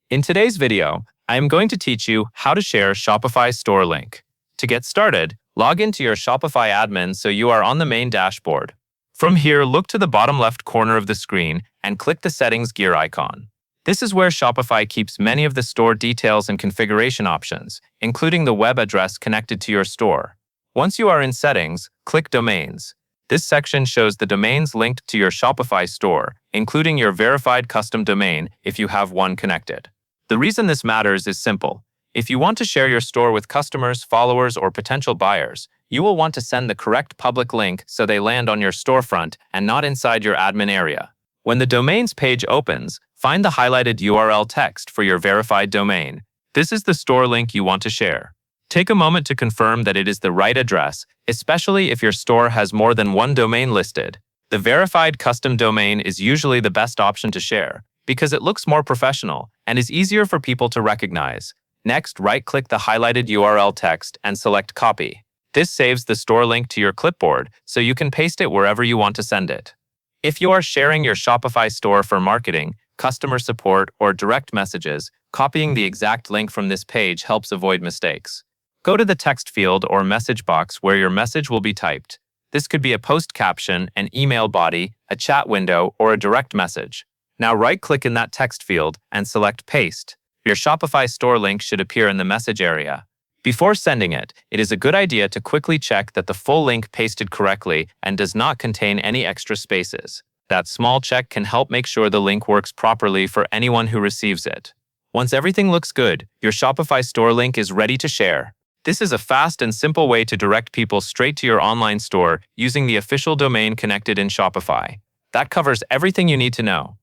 In today's video, I am going to teach you how to share Shopify store link. To get started, log into your Shopify admin so you are on the main dashboard. From here, look to the bottom left corner of the screen and click the settings gear icon. This is where Shopify keeps many of the store details and configuration options, including the web address connected to your store. Once you are in settings, click domains. This section shows the domains linked to your Shopify store, including your verified custom domain if you have one connected. The reason this matters is simple. If you want to share your store with customers, followers, or potential buyers, you will want to send the correct public link so they land on your storefront and not inside your admin area. When the domains page opens, find the highlighted URL text for your verified domain. This is the store link you want to share. Take a moment to confirm that it is the right address, especially if your store has more than one domain listed. The verified custom domain is usually the best option to share because it looks more professional and is easier for people to recognize. Next, right-click the highlighted URL text and select Copy. This saves the store link to your clipboard so you can paste it wherever you want to send it. If you are sharing your Shopify store for marketing, customer support, or direct messages, copying the exact link from this page helps avoid mistakes. Go to the text field or message box where your message will be typed. This could be a post caption, an email body, a chat window, or a direct message. Now right-click in that text field and select Paste. Your Shopify store link should appear in the message area. Before sending it, it is a good idea to quickly check that the full link pasted correctly and does not contain any extra spaces. That small check can help make sure the link works properly for anyone who receives it. Once everything looks good, your Shopify store link is ready to share. This is a fast and simple way to direct people straight to your online store using the official domain connected in Shopify. That covers everything you need to know.